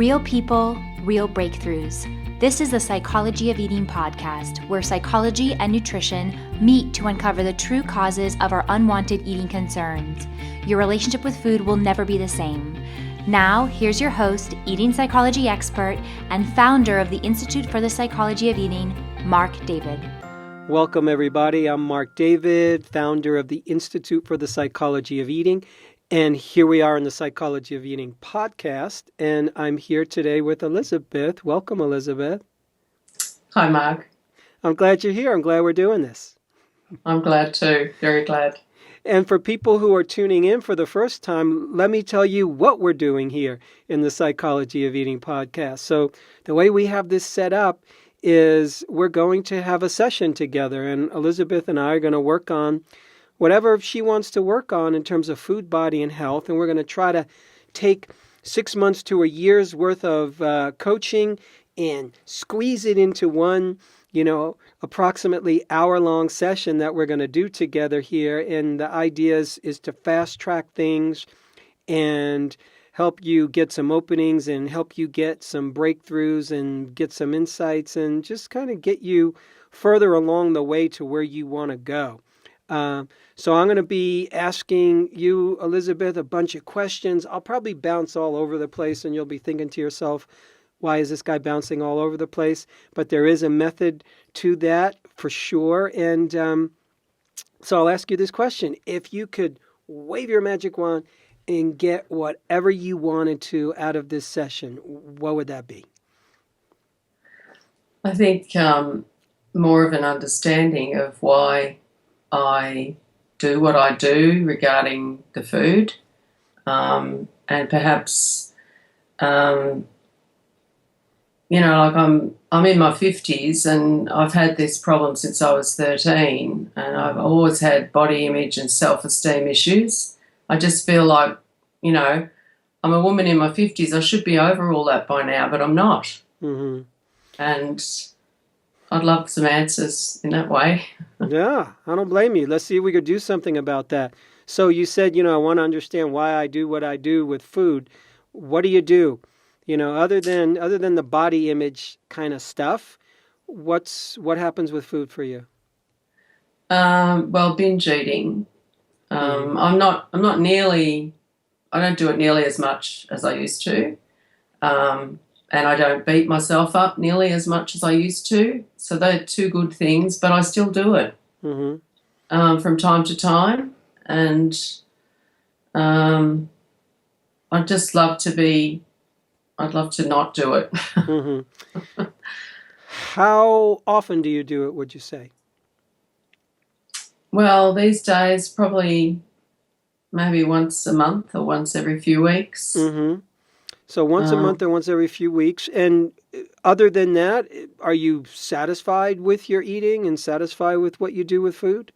Real people, real breakthroughs. This is the Psychology of Eating podcast, where psychology and nutrition meet to uncover the true causes of our unwanted eating concerns. Your relationship with food will never be the same. Now, here's your host, eating psychology expert, and founder of the Institute for the Psychology of Eating, Marc David. Welcome, everybody. I'm Marc David, founder of the Institute for the Psychology of Eating. And here we are in the Psychology of Eating podcast. And I'm here today with Elizabeth. Welcome, Elizabeth. Hi, Marc. I'm glad you're here. I'm glad we're doing this. I'm glad too. Very glad. And for people who are tuning in for the first time, let me tell you what we're doing here in the Psychology of Eating podcast. So the way we have this set up is we're going to have a session together, and Elizabeth and I are going to work on whatever she wants to work on in terms of food, body, and health. And we're going to try to take 6 months to a year's worth of coaching and squeeze it into one, approximately hour-long session that we're going to do together here. And the idea is to fast-track things and help you get some openings and help you get some breakthroughs and get some insights and just kind of get you further along the way to where you want to go. So I'm going to be asking you, Elizabeth, a bunch of questions. I'll probably bounce all over the place, and you'll be thinking to yourself, why is this guy bouncing all over the place? But there is a method to that for sure. And so I'll ask you this question. If you could wave your magic wand and get whatever you wanted to out of this session, what would that be? I think more of an understanding of why I do what I do regarding the food, and perhaps, like I'm in my 50s and I've had this problem since I was 13, and I've always had body image and self-esteem issues. I just feel like, I'm a woman in my 50s. I should be over all that by now, but I'm not. Mm-hmm. And I'd love some answers in that way. Yeah, I don't blame you. Let's see if we could do something about that. So you said, I want to understand why I do what I do with food. What do you do? Other than the body image kind of stuff, what happens with food for you? Well, binge eating. I don't do it nearly as much as I used to. And I don't beat myself up nearly as much as I used to. So they're two good things, but I still do it from time to time. And I'd love to not do it. Mm-hmm. How often do you do it, would you say? Well, these days, probably maybe once a month or once every few weeks. Mm-hmm. So once a month or once every few weeks. And other than that, are you satisfied with your eating and satisfied with what you do with food?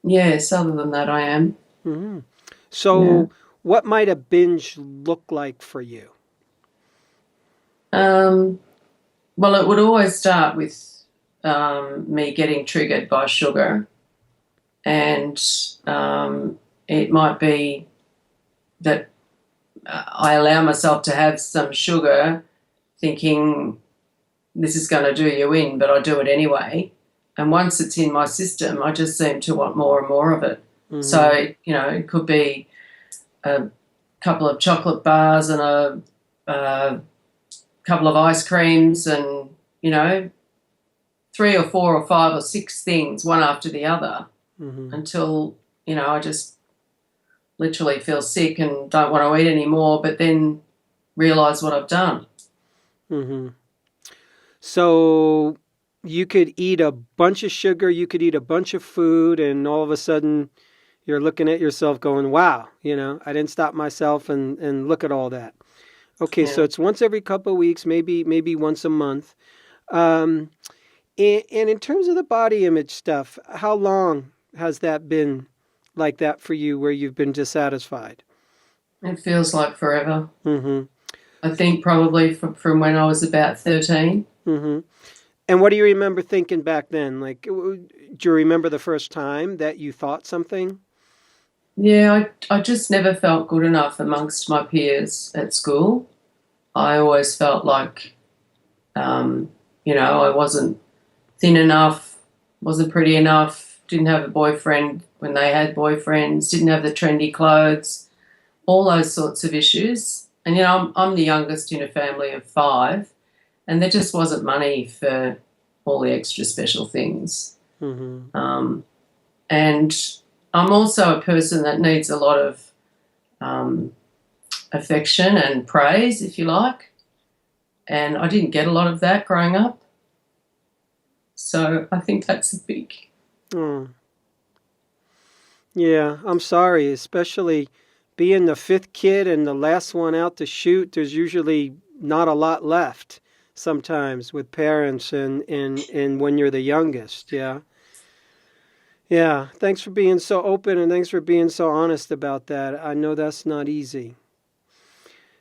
Yes, other than that, I am. Mm-hmm. So what might a binge look like for you? Well, it would always start with me getting triggered by sugar. And it might be that I allow myself to have some sugar thinking this is going to do you in, but I do it anyway. And once it's in my system, I just seem to want more and more of it. Mm-hmm. So, it could be a couple of chocolate bars and a couple of ice creams and, 3 or 4 or 5 or 6 things, one after the other, until, I just literally feel sick and don't want to eat anymore, but then realise what I've done. Mm-hmm. So you could eat a bunch of sugar, you could eat a bunch of food, and all of a sudden you're looking at yourself going, wow, I didn't stop myself and look at all that. Okay, so it's once every couple of weeks, maybe once a month. And in terms of the body image stuff, how long has that been like that for you where you've been dissatisfied? It feels like forever. Mm-hmm. I think probably from when I was about 13. Mm-hmm. And what do you remember thinking back then? Like, do you remember the first time that you thought something? Yeah, I just never felt good enough amongst my peers at school. I always felt like, I wasn't thin enough, wasn't pretty enough, didn't have a boyfriend when they had boyfriends, didn't have the trendy clothes, all those sorts of issues. And, I'm the youngest in a family of 5, and there just wasn't money for all the extra special things. Mm-hmm. And I'm also a person that needs a lot of affection and praise, if you like. And I didn't get a lot of that growing up. So I think that's a big... Oh. Yeah, I'm sorry, especially being the 5th kid and the last one out to shoot. There's usually not a lot left sometimes with parents and when you're the youngest. Yeah. Yeah. Thanks for being so open and thanks for being so honest about that. I know that's not easy.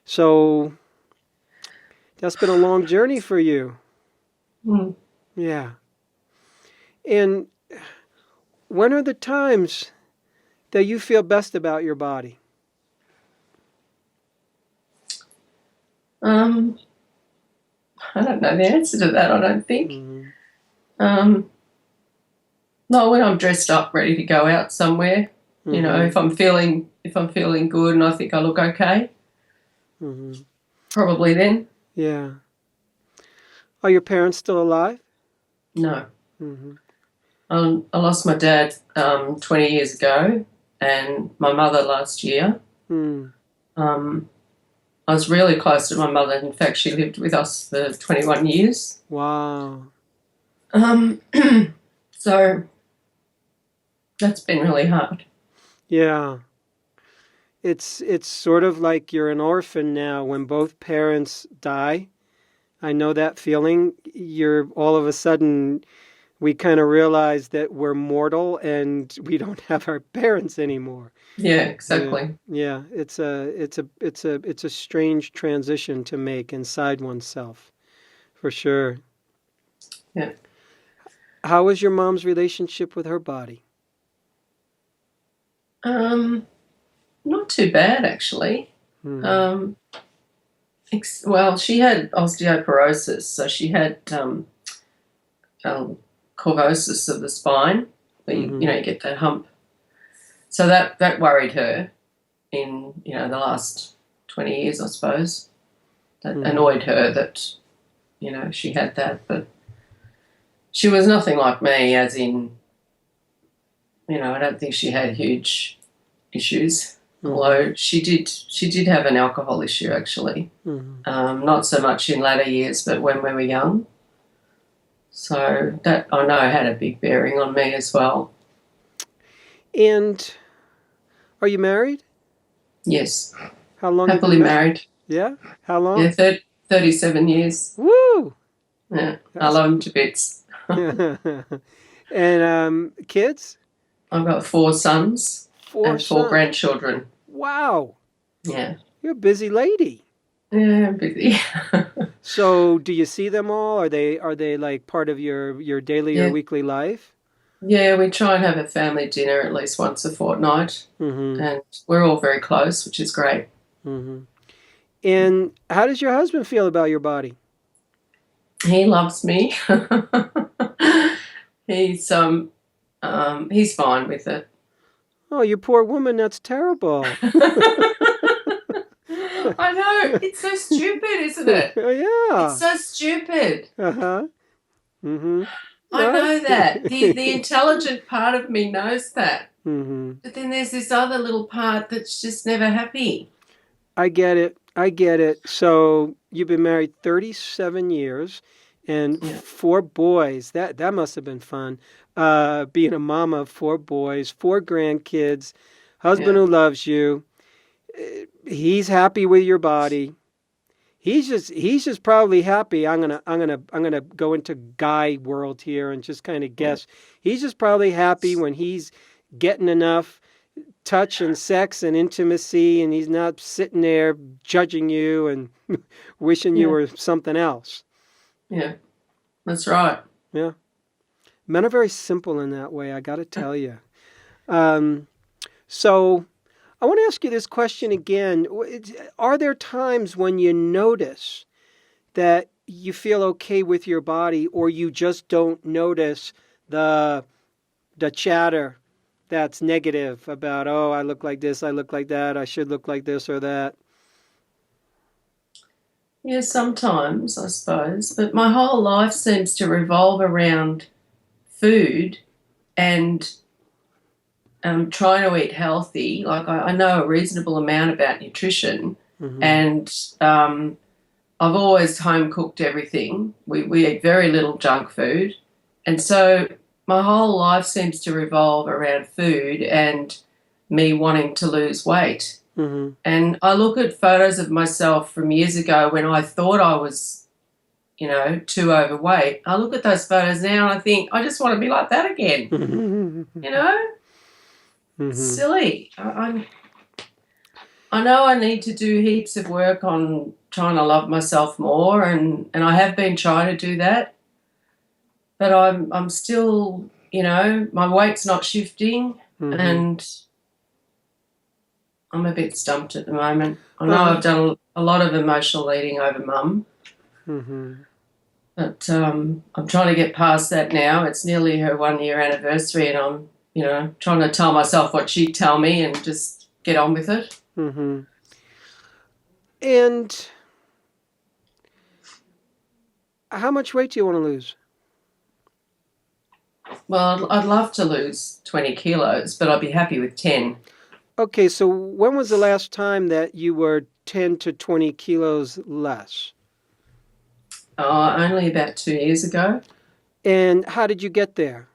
So that's been a long journey for you. Mm. Yeah. And when are the times that you feel best about your body? I don't know the answer to that, I don't think. Mm-hmm. No, when I'm dressed up, ready to go out somewhere, Mm-hmm. if I'm feeling good and I think I look okay, Mm-hmm. probably then. Yeah. Are your parents still alive? No. Mm-hmm. I lost my dad 20 years ago and my mother last year. Mm. I was really close to my mother. In fact, she lived with us for 21 years. Wow. So that's been really hard. Yeah. It's sort of like you're an orphan now when both parents die. I know that feeling. You're all of a sudden we kind of realize that we're mortal and we don't have our parents anymore. Yeah, exactly. Yeah. It's a strange transition to make inside oneself, for sure. Yeah. How was your mom's relationship with her body? Not too bad, actually. Mm. Well, she had osteoporosis, so she had corvosis of the spine, where you get that hump. So that worried her in the last 20 years, I suppose. That annoyed her that she had that, but she was nothing like me, as in I don't think she had huge issues. Although she did have an alcohol issue, actually. Not so much in latter years, but when we were young. So that, I know, had a big bearing on me as well. And are you married? Yes. How long? Happily married. Yeah? How long? Yeah, 37 years. Woo! Yeah, I love them to bits. And kids? I've got 4 sons and 4 sons. grandchildren. Wow. Yeah. You're a busy lady. Yeah, I'm busy. So do you see them all? Are they like part of your daily or weekly life? Yeah, we try and have a family dinner at least once a fortnight. And we're all very close, which is great. And how does your husband feel about your body? He loves me. He's fine with it. Oh, you poor woman, that's terrible. I know. It's so stupid, isn't it? Oh, yeah. It's so stupid. Uh-huh. I know that. The intelligent part of me knows that. But then there's this other little part that's just never happy. I get it. So you've been married 37 years and 4 boys. That must have been fun. Being a mama of 4 boys, 4 grandkids, husband who loves you. He's happy with your body. He's just probably happy. I'm gonna go into guy world here and just kind of guess. He's just probably happy when he's getting enough touch and sex and intimacy, and he's not sitting there judging you and wishing you were something else. Yeah, that's right. Yeah, men are very simple in that way. I got to tell you. So, I want to ask you this question again. Are there times when you notice that you feel okay with your body, or you just don't notice the chatter that's negative about, oh, I look like this, I look like that, I should look like this or that? Yeah, sometimes, I suppose. But my whole life seems to revolve around food and trying to eat healthy. Like, I know a reasonable amount about nutrition, and I've always home cooked everything. We eat very little junk food. And so my whole life seems to revolve around food and me wanting to lose weight. And I look at photos of myself from years ago when I thought I was, too overweight. I look at those photos now and I think, I just want to be like that again. Silly. I know I need to do heaps of work on trying to love myself more, and I have been trying to do that. But I'm still, my weight's not shifting, and I'm a bit stumped at the moment. I know I've done a lot of emotional eating over Mum, but I'm trying to get past that now. It's nearly her 1-year anniversary, and I'm, trying to tell myself what she'd tell me and just get on with it. And how much weight do you want to lose? Well, I'd love to lose 20 kilos, but I'd be happy with 10. Okay, so when was the last time that you were 10 to 20 kilos less? Only about 2 years ago. And how did you get there?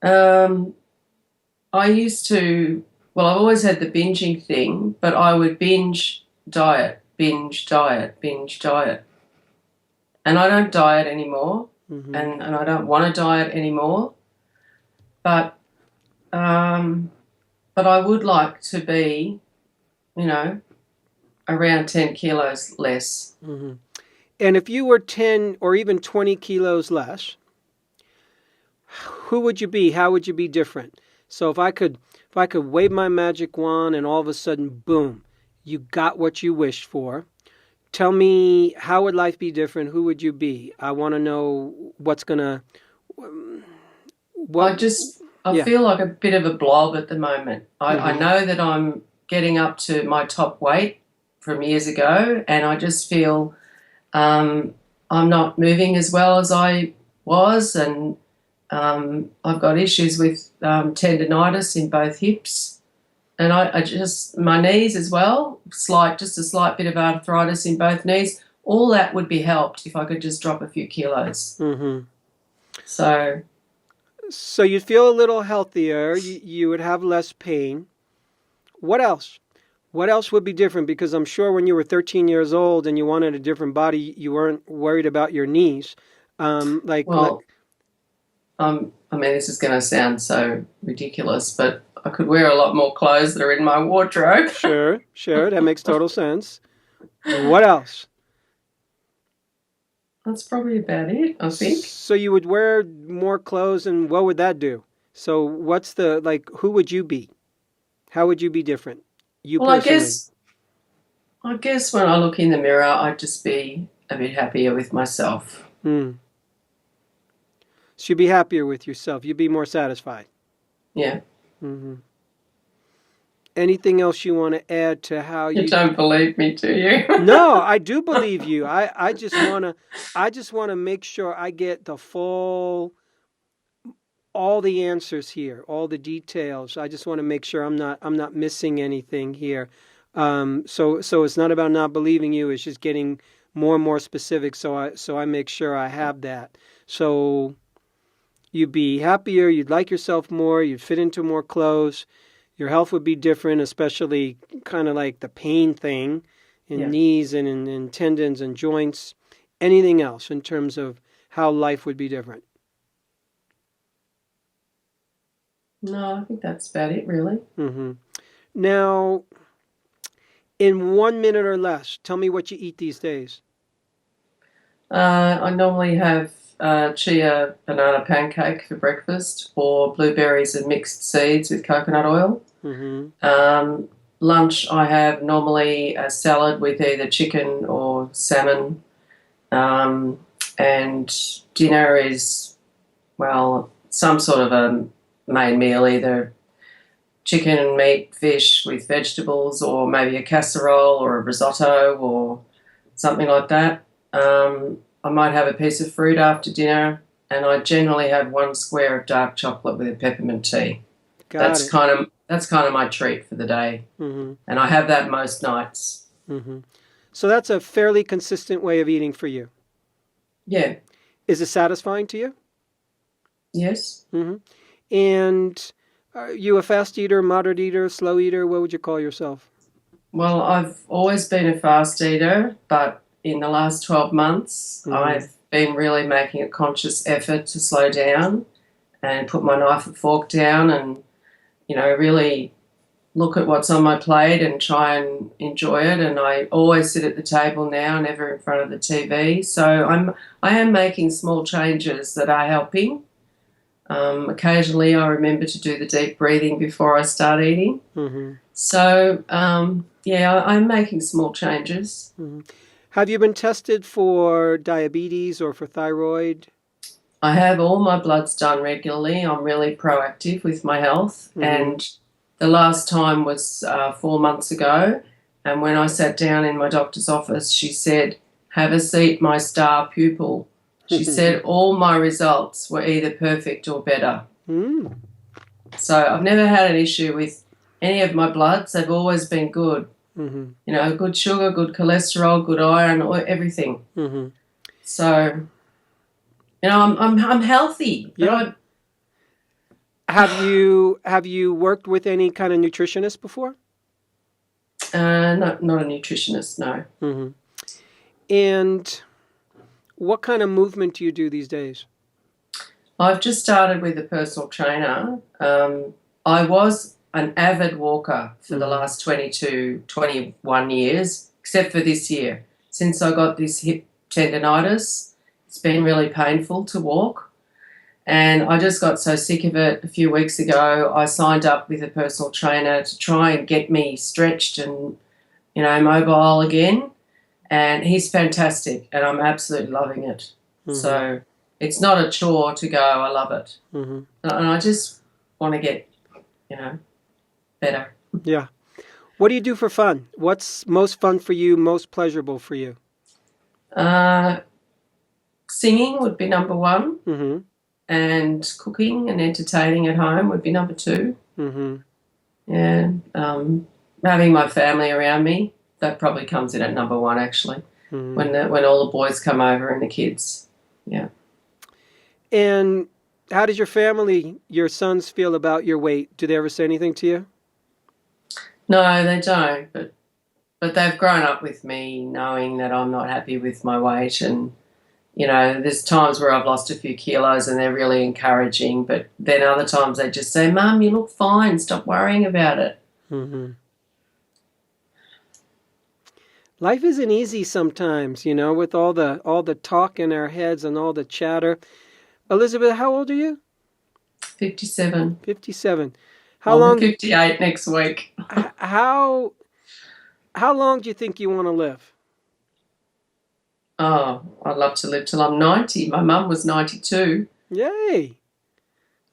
I used to, well, I've always had the binging thing, but I would binge diet. And I don't diet anymore, and I don't want to diet anymore. But I would like to be, around 10 kilos less. And if you were 10 or even 20 kilos less, who would you be? How would you be different? So if I could wave my magic wand and all of a sudden, boom, you got what you wished for. Tell me, how would life be different? Who would you be? I want to know what's going to... I feel like a bit of a blob at the moment. I know that I'm getting up to my top weight from years ago, and I just feel I'm not moving as well as I was, and I've got issues with tendinitis in both hips, and I just, my knees as well, just a slight bit of arthritis in both knees. All that would be helped if I could just drop a few kilos. So you'd feel a little healthier. You would have less pain. What else? What else would be different? Because I'm sure when you were 13 years old and you wanted a different body, you weren't worried about your knees. I mean, this is going to sound so ridiculous, but I could wear a lot more clothes that are in my wardrobe. Sure, that makes total sense. What else? That's probably about it, I think. So you would wear more clothes, and what would that do? So what's who would you be? How would you be different? You personally. I guess when I look in the mirror, I'd just be a bit happier with myself. So you'd be happier with yourself. You'd be more satisfied. Yeah. Anything else you want to add to how you... You don't believe me, do you? No, I do believe you. I just want to make sure I get all the answers here, all the details. I just want to make sure I'm not missing anything here. So it's not about not believing you. It's just getting more and more specific. So I make sure I have that. So you'd be happier. You'd like yourself more. You'd fit into more clothes. Your health would be different, especially kind of like the pain thing in knees and in tendons and joints. Anything else in terms of how life would be different? No, I think that's about it, really. Now, in 1 minute or less, tell me what you eat these days. I normally have chia banana pancake for breakfast, or blueberries and mixed seeds with coconut oil. Mm-hmm. Lunch, I have normally a salad with either chicken or salmon. And dinner is, well, some sort of a main meal, either chicken, meat, fish with vegetables, or maybe a casserole or a risotto or something like that. I might have a piece of fruit after dinner, and I generally have one square of dark chocolate with a peppermint tea. Got it. That's kind of my treat for the day, Mm-hmm. and I have that most nights. Mm-hmm. So that's a fairly consistent way of eating for you. Yeah. Is it satisfying to you? Yes. Mm-hmm. And are you a fast eater, moderate eater, slow eater? What would you call yourself? Well, I've always been a fast eater, but in the last 12 months, I've been really making a conscious effort to slow down and put my knife and fork down and, really look at what's on my plate and try and enjoy it. And I always sit at the table now, never in front of the TV. So I am making small changes that are helping. Occasionally I remember to do the deep breathing before I start eating. Mm-hmm. So, I'm making small changes. Mm-hmm. Have you been tested for diabetes or for thyroid? I have all my bloods done regularly. I'm really proactive with my health. Mm-hmm. And the last time was 4 months ago. And when I sat down in my doctor's office, she said, "Have a seat, my star pupil." She said all my results were either perfect or better. Mm. So I've never had an issue with any of my bloods. They've always been good. Mm-hmm. Good sugar, good cholesterol, good iron, everything. Mm-hmm. So, I'm healthy. Yeah. Have you worked with any kind of nutritionist before? Not a nutritionist, no. Mm-hmm. And what kind of movement do you do these days? I've just started with a personal trainer. I was an avid walker for the last 21 years, except for this year. Since I got this hip tendonitis, it's been really painful to walk. And I just got so sick of it a few weeks ago. I signed up with a personal trainer to try and get me stretched and, mobile again. And he's fantastic, and I'm absolutely loving it. Mm-hmm. So it's not a chore to go. I love it. Mm-hmm. And I just want to get, better. Yeah. What do you do for fun? What's most fun for you, most pleasurable for you? Singing would be number one. Mm-hmm. And cooking and entertaining at home would be number two. Mm-hmm. And having my family around me, that probably comes in at number one, actually, when all the boys come over and the kids. Yeah. And how does your family, your sons, feel about your weight? Do they ever say anything to you? No, they don't. But they've grown up with me knowing that I'm not happy with my weight. And, there's times where I've lost a few kilos and they're really encouraging. But then other times they just say, "Mum, you look fine. Stop worrying about it." Mm-hmm. Life isn't easy sometimes, with all the talk in our heads and all the chatter. Elizabeth, how old are you? 57. 57. I'll long? Be 58 next week. How long do you think you want to live? Oh, I'd love to live till I'm 90. My mum was 92. Yay.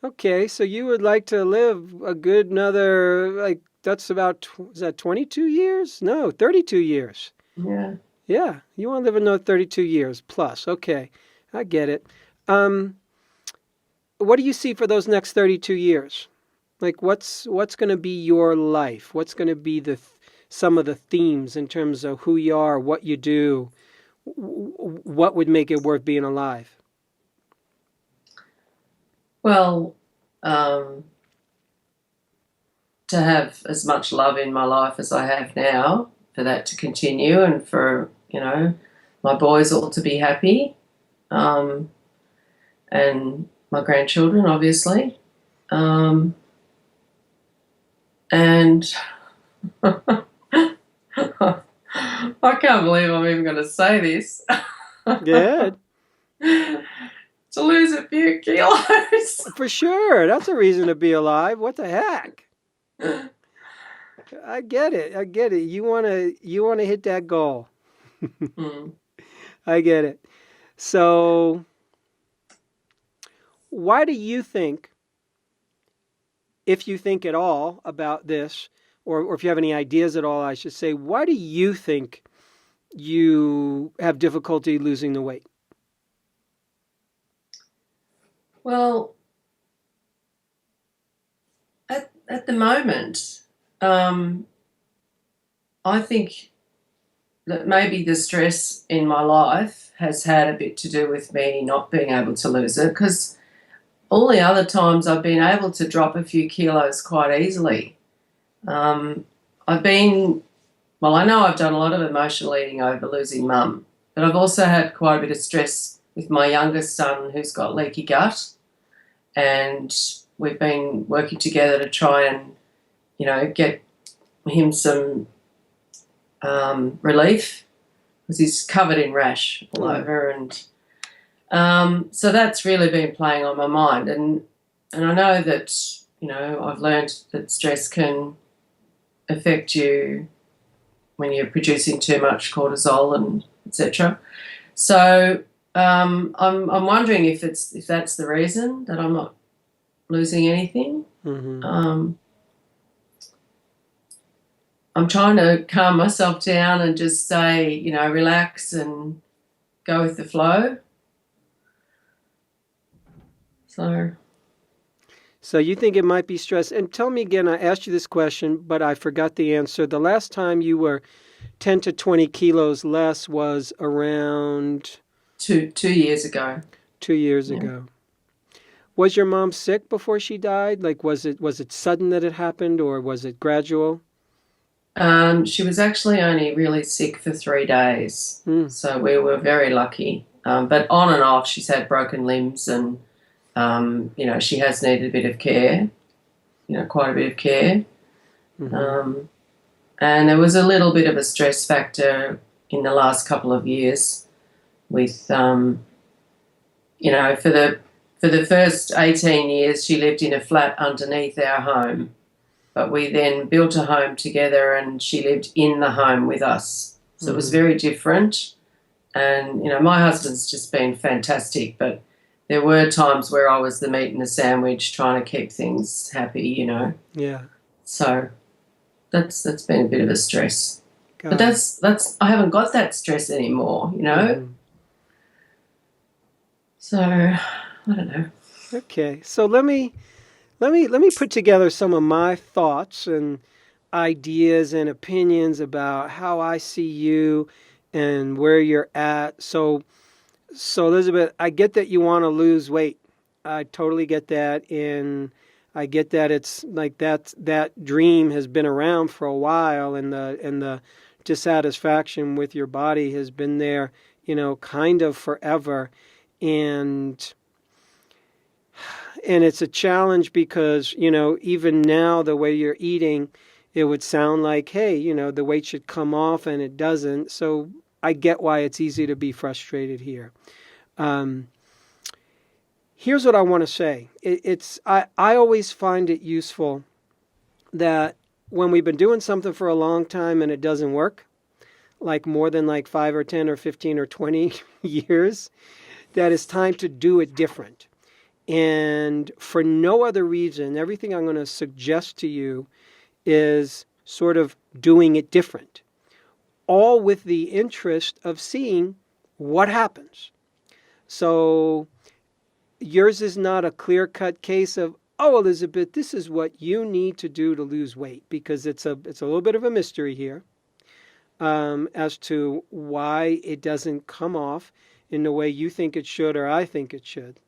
Okay, so you would like to live a good another, that's about, is that 22 years? No, 32 years. Yeah. Yeah, you want to live another 32 years plus. Okay, I get it. What do you see for those next 32 years? What's going to be your life? What's going to be some of the themes in terms of who you are, what you do? What would make it worth being alive? Well, to have as much love in my life as I have now, for that to continue, and for, my boys all to be happy, and my grandchildren, obviously. And I can't believe I'm even going to say this. Good. to lose a few kilos. For sure. That's a reason to be alive. What the heck? I get it. I get it. You want to hit that goal. I get it. So why do you think, if you think at all about this, or if you have any ideas at all, I should say, why do you think you have difficulty losing the weight? Well, at the moment, I think that maybe the stress in my life has had a bit to do with me not being able to lose it, because all the other times I've been able to drop a few kilos quite easily. I know I've done a lot of emotional eating over losing mum, but I've also had quite a bit of stress with my youngest son who's got leaky gut, and we've been working together to try and, get him some relief, because he's covered in rash all over, and so that's really been playing on my mind, and I know that I've learned that stress can affect you when you're producing too much cortisol and etc. So I'm wondering if that's the reason that I'm not losing anything. Mm-hmm. I'm trying to calm myself down and just say, relax and go with the flow. So you think it might be stress. And tell me again, I asked you this question, but I forgot the answer. The last time you were 10 to 20 kilos less was around... 2 years ago. 2 years ago. Was your mom sick before she died? Like, was it sudden that it happened, or was it gradual? She was actually only really sick for 3 days. So we were very lucky. But on and off, she's had broken limbs, and she has needed a bit of care, quite a bit of care. Mm-hmm. And there was a little bit of a stress factor in the last couple of years with, for the first 18 years, she lived in a flat underneath our home. But we then built a home together, and she lived in the home with us. So It was very different. And, my husband's just been fantastic, but there were times where I was the meat in the sandwich trying to keep things happy, Yeah. So that's been a bit of a stress. But that's I haven't got that stress anymore, So I don't know. Okay. So let me put together some of my thoughts and ideas and opinions about how I see you and where you're at. So Elizabeth, I get that you want to lose weight. I totally get that, and I get that it's like that dream has been around for a while, and the dissatisfaction with your body has been there, kind of forever, and it's a challenge because, even now the way you're eating, it would sound like, hey, the weight should come off, and it doesn't. So I get why it's easy to be frustrated here. Here's what I want to say. I always find it useful that when we've been doing something for a long time and it doesn't work, like more than 5 or 10 or 15 or 20 years, that it's time to do it different. And for no other reason, everything I'm going to suggest to you is sort of doing it different, all with the interest of seeing what happens. So yours is not a clear-cut case of, oh, Elizabeth, this is what you need to do to lose weight, because it's a little bit of a mystery here as to why it doesn't come off in the way you think it should or I think it should.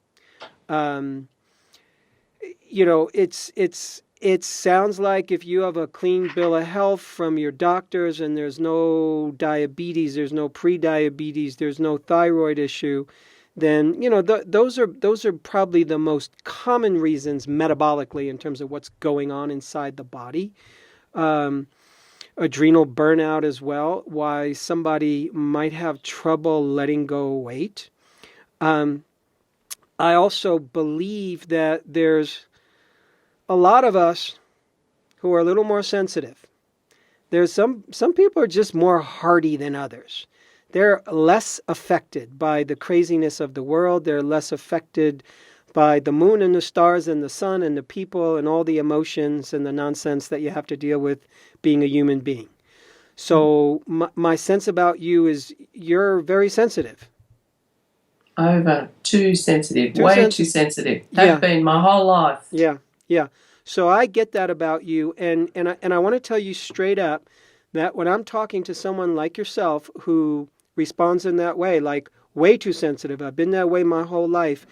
It sounds like if you have a clean bill of health from your doctors and there's no diabetes, there's no pre-diabetes, there's no thyroid issue, then, those are probably the most common reasons metabolically in terms of what's going on inside the body. Adrenal burnout as well, why somebody might have trouble letting go of weight. I also believe that there's a lot of us who are a little more sensitive. There's some people are just more hardy than others. They're less affected by the craziness of the world. They're less affected by the moon and the stars and the sun and the people and all the emotions and the nonsense that you have to deal with being a human being. So my sense about you is you're very sensitive. Over too sensitive, Too way too sensitive. Have been my whole life. Yeah. So I get that about you, and I want to tell you straight up that when I'm talking to someone like yourself who responds in that way, like way too sensitive, I've been that way my whole life.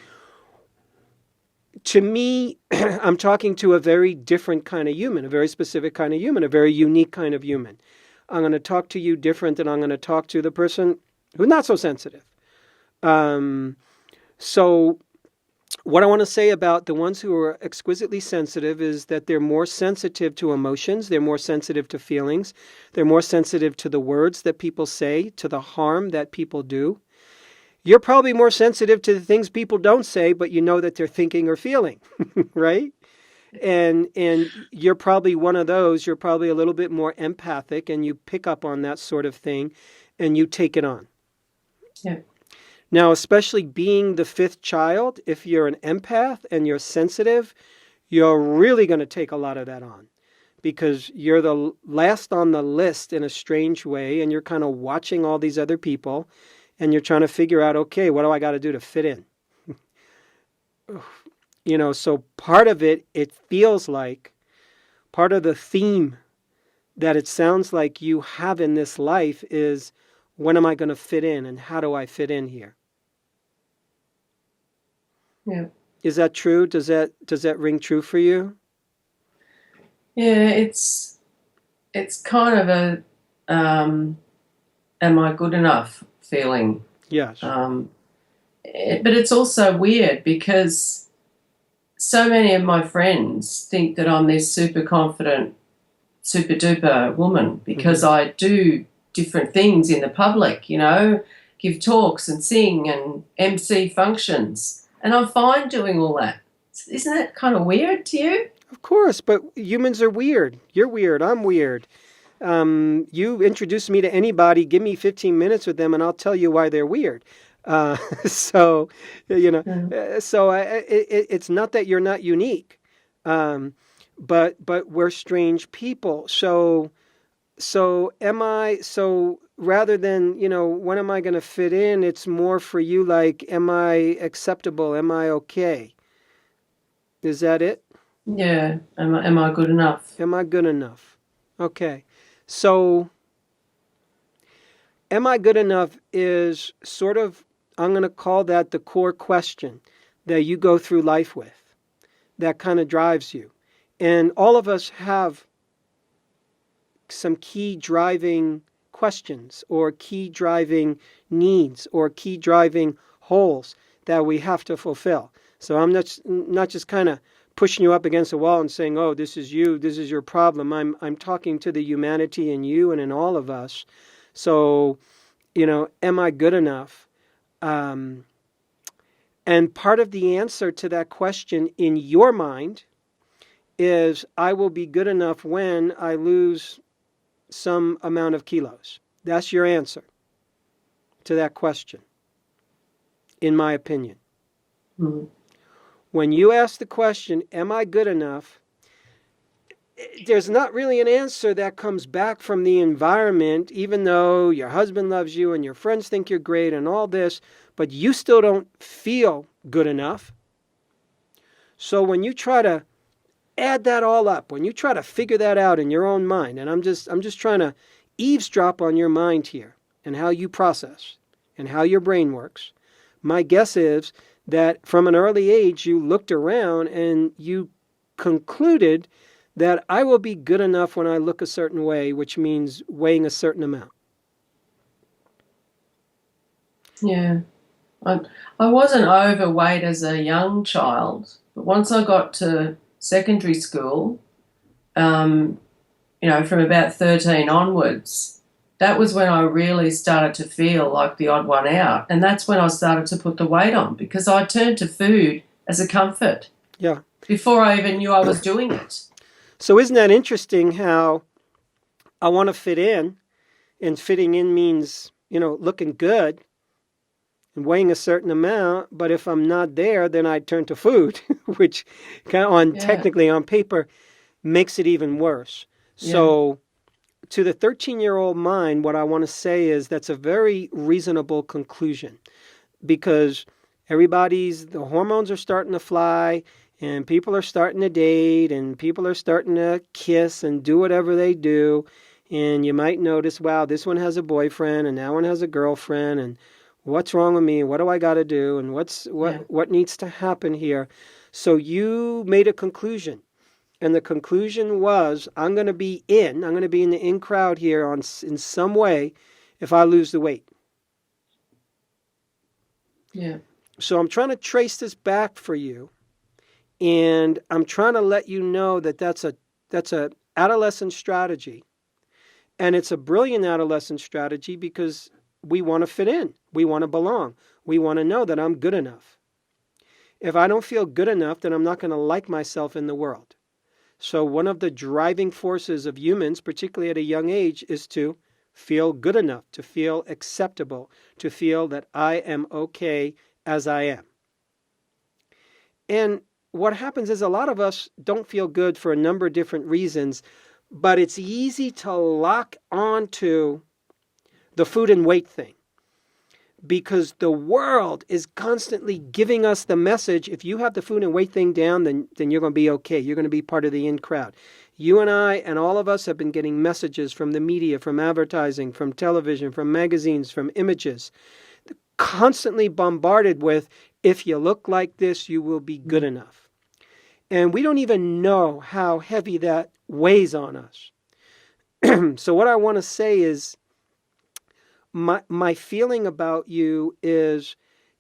To me, I'm talking to a very different kind of human, a very specific kind of human, a very unique kind of human. I'm going to talk to you different than I'm going to talk to the person who's not so sensitive. So what I want to say about the ones who are exquisitely sensitive is that they're more sensitive to emotions, they're more sensitive to feelings, they're more sensitive to the words that people say, to the harm that people do. You're probably more sensitive to the things people don't say, but you know that they're thinking or feeling, right? And you're probably one of those, you're probably a little bit more empathic and you pick up on that sort of thing and you take it on. Yeah. Now, especially being the fifth child, if you're an empath and you're sensitive, you're really going to take a lot of that on because you're the last on the list in a strange way and you're kind of watching all these other people and you're trying to figure out, okay, what do I got to do to fit in? So part of it feels like, part of the theme that it sounds like you have in this life is, when am I going to fit in and how do I fit in here? Yeah. Is that true? Does that ring true for you? Yeah, it's kind of a am I good enough feeling. Yes. But it's also weird because so many of my friends think that I'm this super confident, super duper woman because I do different things in the public, give talks and sing and MC functions. And I'm fine doing all that. Isn't that kind of weird to you? Of course, but humans are weird. You're weird. I'm weird. You introduce me to anybody, give me 15 minutes with them, and I'll tell you why they're weird. It's not that you're not unique, but we're strange people. So am I? So rather than when am I going to fit in? It's more for you like, am I acceptable? Am I okay? Is that it? Yeah. Am I good enough? Am I good enough? Okay. So, am I good enough is sort of, I'm going to call that the core question that you go through life with, that kind of drives you. And all of us have some key driving questions or key driving needs or key driving holes that we have to fulfill. So I'm not just kind of pushing you up against a wall and saying, oh, this is you, this is your problem. I'm talking to the humanity in you and in all of us. So, am I good enough? And part of the answer to that question in your mind is, I will be good enough when I lose some amount of kilos. That's your answer to that question, in my opinion. Mm-hmm. When you ask the question, am I good enough? There's not really an answer that comes back from the environment, even though your husband loves you and your friends think you're great and all this, but you still don't feel good enough. So when you try to add that all up, when you try to figure that out in your own mind, and I'm just trying to eavesdrop on your mind here and how you process and how your brain works, my guess is that from an early age you looked around and you concluded that I will be good enough when I look a certain way, which means weighing a certain amount. Yeah. I wasn't overweight as a young child, but once I got to secondary school, from about 13 onwards, that was when I really started to feel like the odd one out. And that's when I started to put the weight on, because I turned to food as a comfort. Yeah. Before I even knew I was doing it. So isn't that interesting how I want to fit in, and fitting in means, looking good and weighing a certain amount, but if I'm not there, then I turn to food, which technically on paper makes it even worse. So to the 13-year-old mind, what I want to say is that's a very reasonable conclusion, because the hormones are starting to fly, and people are starting to date, and people are starting to kiss and do whatever they do. And you might notice, wow, this one has a boyfriend and that one has a girlfriend, and what's wrong with me? What do I got to do? And what needs to happen here? So you made a conclusion. And the conclusion was, I'm going to be in the in crowd here in some way if I lose the weight. Yeah. So I'm trying to trace this back for you. And I'm trying to let you know that that's a adolescent strategy. And it's a brilliant adolescent strategy because we want to fit in. We want to belong. We want to know that I'm good enough. If I don't feel good enough, then I'm not going to like myself in the world. So one of the driving forces of humans, particularly at a young age, is to feel good enough, to feel acceptable, to feel that I am okay as I am. And what happens is a lot of us don't feel good for a number of different reasons, but it's easy to lock onto the food and weight thing, because the world is constantly giving us the message, if you have the food and weight thing down, then you're going to be okay. You're going to be part of the in crowd. You and I and all of us have been getting messages from the media, from advertising, from television, from magazines, from images, constantly bombarded with, if you look like this, you will be good enough. And we don't even know how heavy that weighs on us. So what I want to say is, my feeling about you is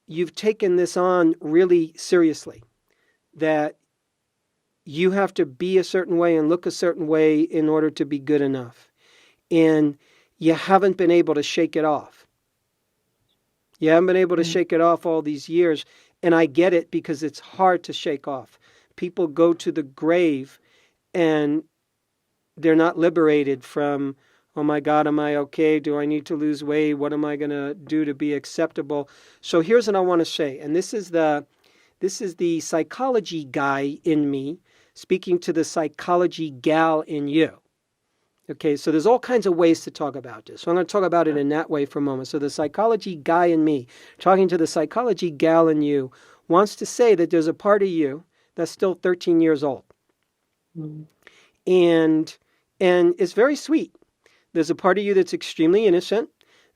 you've taken this on really seriously, that you have to be a certain way and look a certain way in order to be good enough. And you haven't been able to shake it off. You haven't been able to shake it off all these years. And I get it, because it's hard to shake off. People go to the grave and they're not liberated from, oh my God, am I okay? Do I need to lose weight? What am I going to do to be acceptable? So here's what I want to say. And this is the psychology guy in me speaking to the psychology gal in you. Okay, so there's all kinds of ways to talk about this. So I'm going to talk about it in that way for a moment. So the psychology guy in me, talking to the psychology gal in you, wants to say that there's a part of you that's still 13 years old. Mm. And it's very sweet. There's a part of you that's extremely innocent.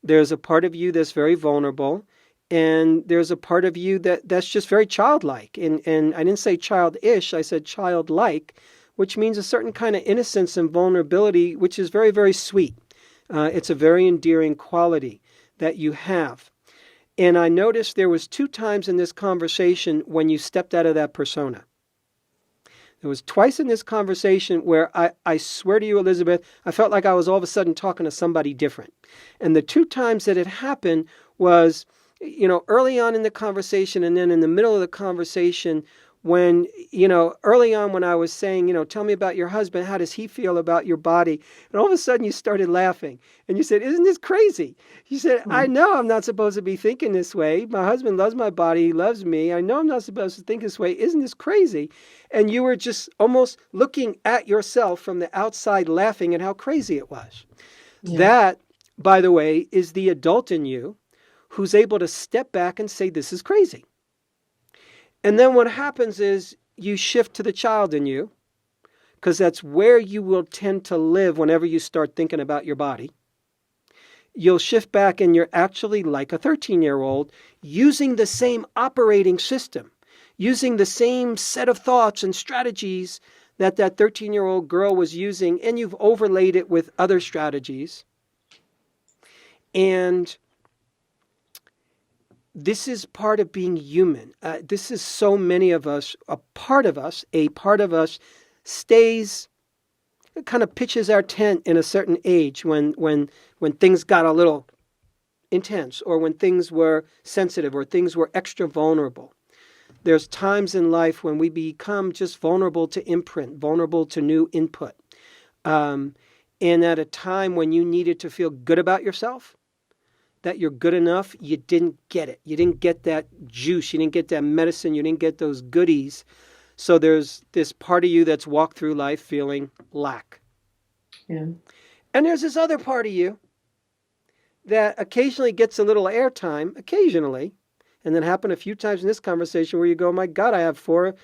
There's a part of you that's very vulnerable. And there's a part of you that's just very childlike. And I didn't say childish, I said childlike, which means a certain kind of innocence and vulnerability, which is very, very sweet. It's a very endearing quality that you have. And I noticed there was 2 times in this conversation when you stepped out of that persona. There was twice in this conversation where I swear to you, Elizabeth, I felt like I was all of a sudden talking to somebody different. And the 2 times that it happened was, early on in the conversation, and then in the middle of the conversation, when, early on when I was saying, tell me about your husband, how does he feel about your body? And all of a sudden you started laughing and you said, isn't this crazy? You said, I know I'm not supposed to be thinking this way. My husband loves my body. He loves me. I know I'm not supposed to think this way. Isn't this crazy? And you were just almost looking at yourself from the outside, laughing at how crazy it was. Yeah. That, by the way, is the adult in you who's able to step back and say, this is crazy. And then what happens is you shift to the child in you, because that's where you will tend to live whenever you start thinking about your body. You'll shift back and you're actually like a 13-year-old using the same operating system, using the same set of thoughts and strategies that 13-year-old girl was using, and you've overlaid it with other strategies. And this is part of being human. This is so many of us, a part of us stays it kind of pitches our tent in a certain age when things got a little intense, or when things were sensitive, or things were extra vulnerable. There's times in life when we become just vulnerable to imprint, vulnerable to new input. And at a time when you needed to feel good about yourself, that you're good enough, you didn't get it. You didn't get that juice. You didn't get that medicine. You didn't get those goodies. So there's this part of you that's walked through life feeling lack. Yeah. And there's this other part of you that occasionally gets a little airtime, occasionally, and that happened a few times in this conversation, where you go, my God, I have four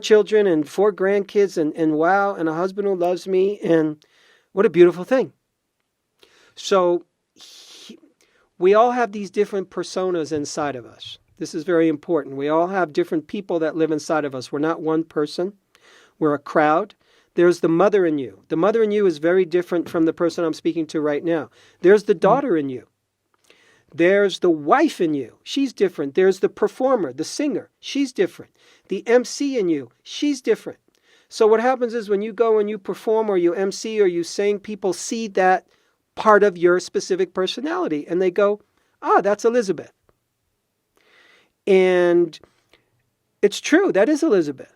children and 4 grandkids, and wow, and a husband who loves me, and what a beautiful thing. So we all have these different personas inside of us. This is very important. We all have different people that live inside of us. We're not one person. We're a crowd. There's the mother in you. The mother in you is very different from the person I'm speaking to right now. There's the daughter in you. There's the wife in you. She's different. There's the performer, the singer. She's different. The MC in you. She's different. So what happens is when you go and you perform, or you MC, or you sing, people see that part of your specific personality, and they go, that's Elizabeth. And it's true, that is Elizabeth.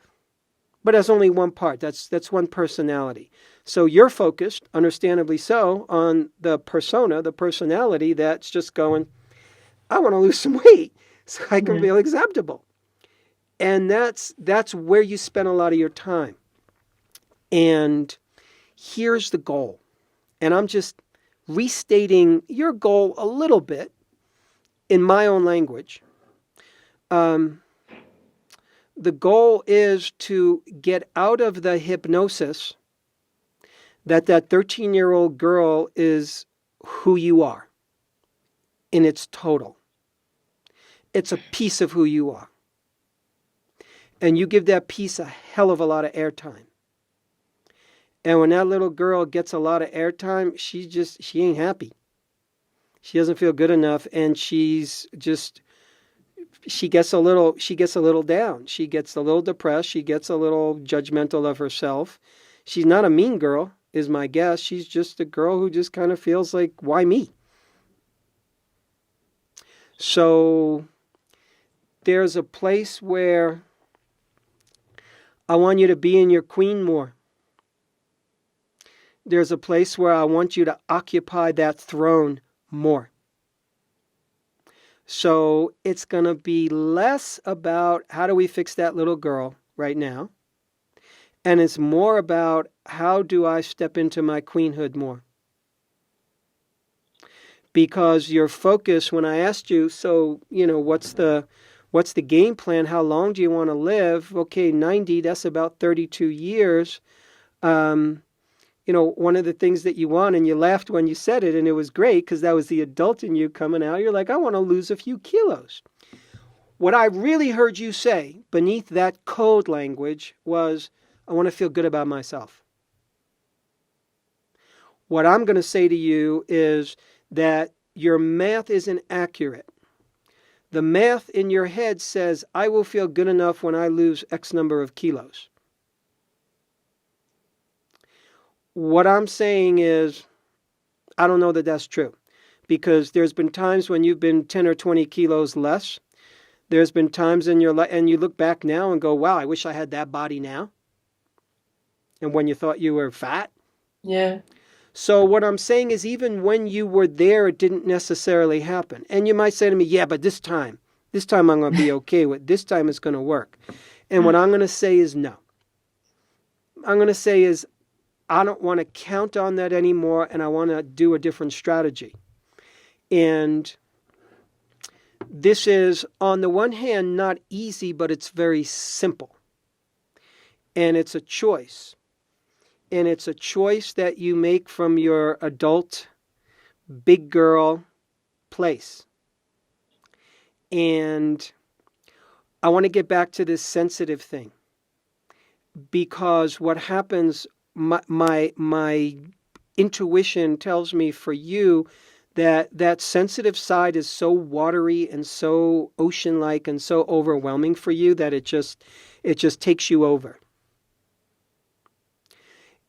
But that's only one part. That's one personality. So you're focused, understandably so, on the persona, the personality that's just going, I want to lose some weight so I can feel acceptable. And that's where you spend a lot of your time. And here's the goal. And I'm just restating your goal a little bit in my own language. The goal is to get out of the hypnosis that 13-year-old girl is who you are in its total. It's a piece of who you are. And you give that piece a hell of a lot of airtime. And when that little girl gets a lot of airtime, she ain't happy. She doesn't feel good enough, and she gets a little down. She gets a little depressed. She gets a little judgmental of herself. She's not a mean girl, is my guess. She's just a girl who just kind of feels like, why me? So there's a place where I want you to be in your queen more. There's a place where I want you to occupy that throne more. So it's going to be less about how do we fix that little girl right now, and it's more about how do I step into my queenhood more. Because your focus, when I asked you, so, what's the game plan? How long do you want to live? Okay, 90, that's about 32 years. One of the things that you want, and you laughed when you said it, and it was great because that was the adult in you coming out. You're like, I want to lose a few kilos. What I really heard you say beneath that code language was, I want to feel good about myself. What I'm going to say to you is that your math isn't accurate. The math in your head says, I will feel good enough when I lose X number of kilos. What I'm saying is, I don't know that that's true, because there's been times when you've been 10 or 20 kilos less. There's been times in your life, and you look back now and go, wow, I wish I had that body now. And when you thought you were fat. Yeah. So what I'm saying is, even when you were there, it didn't necessarily happen. And you might say to me, yeah, but this time I'm going to be okay with, this time it's going to work. And what I'm going to say is no. I'm going to say is, I don't want to count on that anymore, and I want to do a different strategy. And this is, on the one hand, not easy, but it's very simple. And it's a choice. And it's a choice that you make from your adult, big girl place. And I want to get back to this sensitive thing. Because what happens, my intuition tells me for you that sensitive side is so watery and so ocean-like and so overwhelming for you that it just takes you over.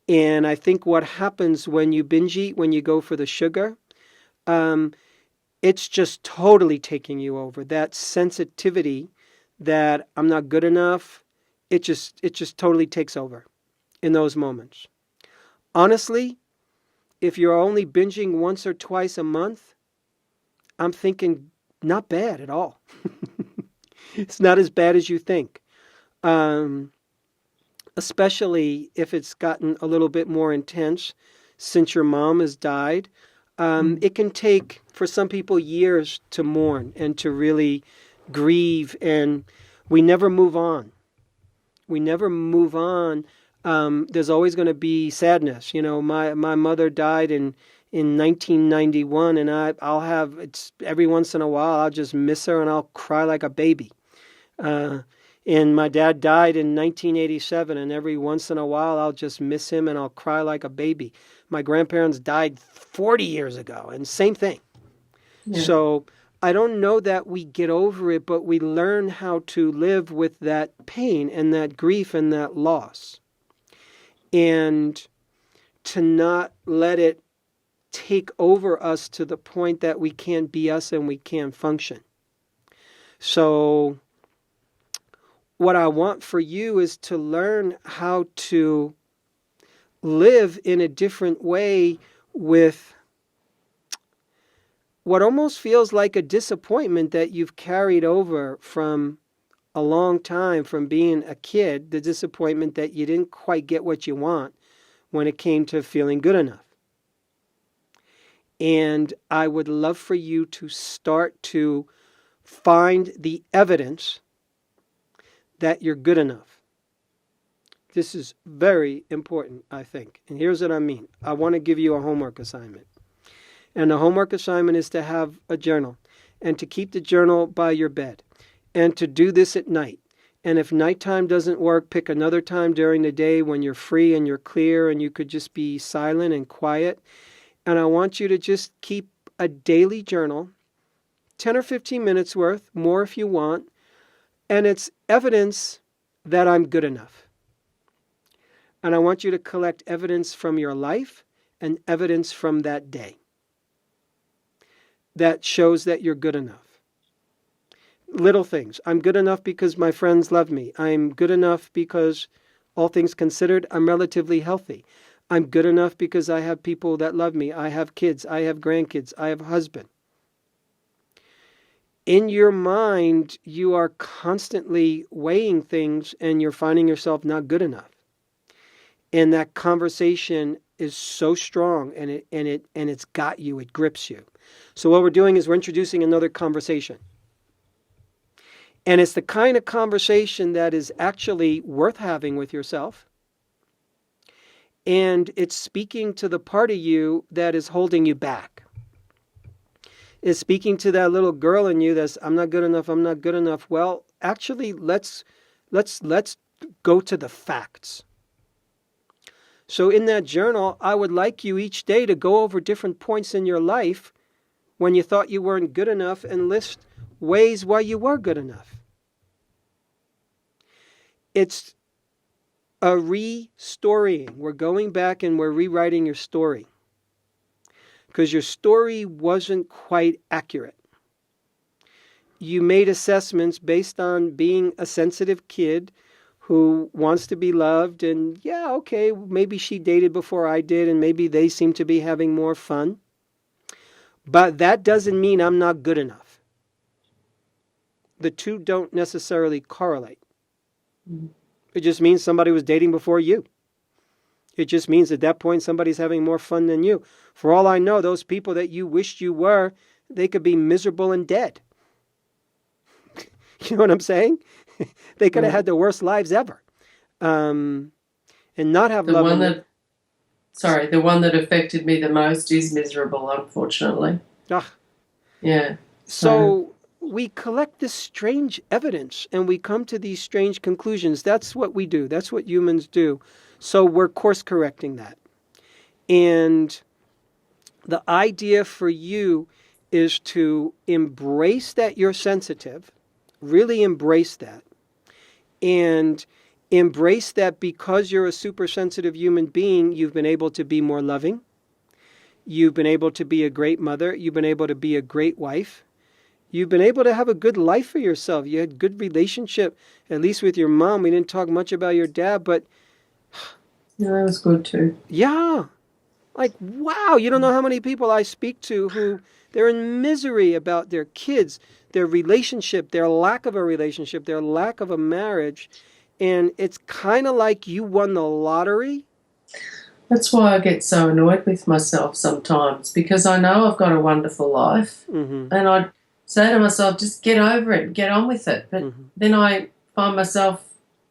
And I think what happens when you binge eat, when you go for the sugar, it's just totally taking you over. That sensitivity that I'm not good enough, it just totally takes over in those moments. Honestly, if you're only binging once or twice a month, I'm thinking not bad at all. It's not as bad as you think. Um, Especially if it's gotten a little bit more intense since your mom has died. It can take, for some people, years to mourn and to really grieve, and we never move on. We never move on. There's always going to be sadness. You know, my mother died in 1991, and I'll have, it's every once in a while, I'll just miss her and I'll cry like a baby. Uh, and my dad died in 1987, and every once in a while I'll just miss him and I'll cry like a baby. My grandparents died 40 years ago, and same thing. Yeah. So I don't know that we get over it, but we learn how to live with that pain and that grief and that loss. And to not let it take over us to the point that we can't be us and we can't function. So what I want for you is to learn how to live in a different way with what almost feels like a disappointment that you've carried over from a long time, from being a kid, the disappointment that you didn't quite get what you want when it came to feeling good enough. And I would love for you to start to find the evidence that you're good enough. This is very important, I think. And here's what I mean. I want to give you a homework assignment. And the homework assignment is to have a journal and to keep the journal by your bed and to do this at night. And if nighttime doesn't work, pick another time during the day when you're free and you're clear and you could just be silent and quiet. And I want you to just keep a daily journal, 10 or 15 minutes worth, more if you want. And it's evidence that I'm good enough. And I want you to collect evidence from your life and evidence from that day that shows that you're good enough. Little things. I'm good enough because my friends love me. I'm good enough because, all things considered, I'm relatively healthy. I'm good enough because I have people that love me. I have kids. I have grandkids. I have a husband. In your mind, you are constantly weighing things and you're finding yourself not good enough. And that conversation is so strong and it's got you, it grips you. So what we're doing is we're introducing another conversation. And it's the kind of conversation that is actually worth having with yourself. And it's speaking to the part of you that is holding you back. It's speaking to that little girl in you that's, I'm not good enough, I'm not good enough. Well, actually, let's go to the facts. So in that journal, I would like you each day to go over different points in your life when you thought you weren't good enough and list ways why you were good enough. It's a restorying. We're going back and we're rewriting your story because your story wasn't quite accurate. You made assessments based on being a sensitive kid who wants to be loved, and yeah, okay, maybe she dated before I did, and maybe they seem to be having more fun. But that doesn't mean I'm not good enough. The two don't necessarily correlate. Mm-hmm. It just means somebody was dating before you. It just means at that point somebody's having more fun than you. For all I know, those people that you wished you were, they could be miserable and dead. You know what I'm saying? They could have had the worst lives ever. And not have love. The one that affected me the most is miserable, unfortunately. Yeah. So we collect this strange evidence and we come to these strange conclusions. That's what we do. That's what humans do. So we're course correcting that. And the idea for you is to embrace that you're sensitive, really embrace that. And Embrace that because you're a super sensitive human being, you've been able to be more loving. You've been able to be a great mother. You've been able to be a great wife. You've been able to have a good life for yourself. You had good relationship, at least with your mom. We didn't talk much about your dad, but Yeah, that was good too. yeah, like, wow, you don't know how many people I speak to who they're in misery about their kids, their relationship, their lack of a relationship, their lack of a marriage. And it's kind of like you won the lottery. That's why I get so annoyed with myself sometimes, because I know I've got a wonderful life, Mm-hmm. and I say to myself, just get over it, get on with it. But then I find myself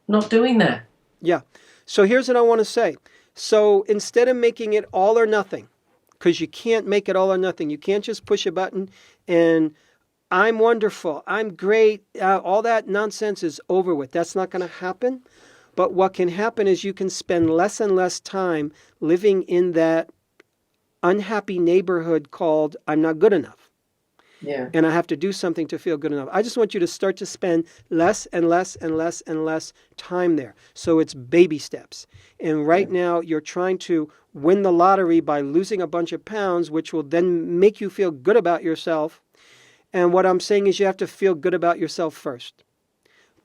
not doing that. Yeah. So here's what I want to say. So instead of making it all or nothing, because you can't make it all or nothing, you can't just push a button and I'm wonderful, I'm great, all that nonsense is over with. That's not going to happen. But what can happen is you can spend less and less time living in that unhappy neighborhood called I'm not good enough. Yeah. And I have to do something to feel good enough. I just want you to start to spend less and less and less and less time there. So it's baby steps. And right now you're trying to win the lottery by losing a bunch of pounds, which will then make you feel good about yourself. And what I'm saying is you have to feel good about yourself first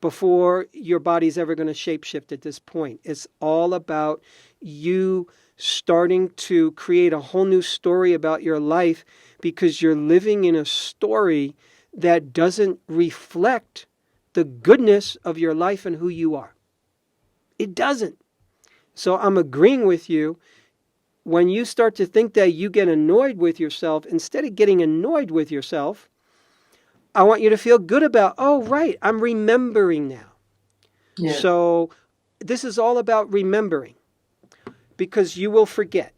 before your body's ever going to shapeshift at this point. It's all about you starting to create a whole new story about your life because you're living in a story that doesn't reflect the goodness of your life and who you are. It doesn't. So I'm agreeing with you. When you start to think that you get annoyed with yourself, instead of getting annoyed with yourself, I want you to feel good about, oh, right, I'm remembering now. Yeah. So this is all about remembering because you will forget.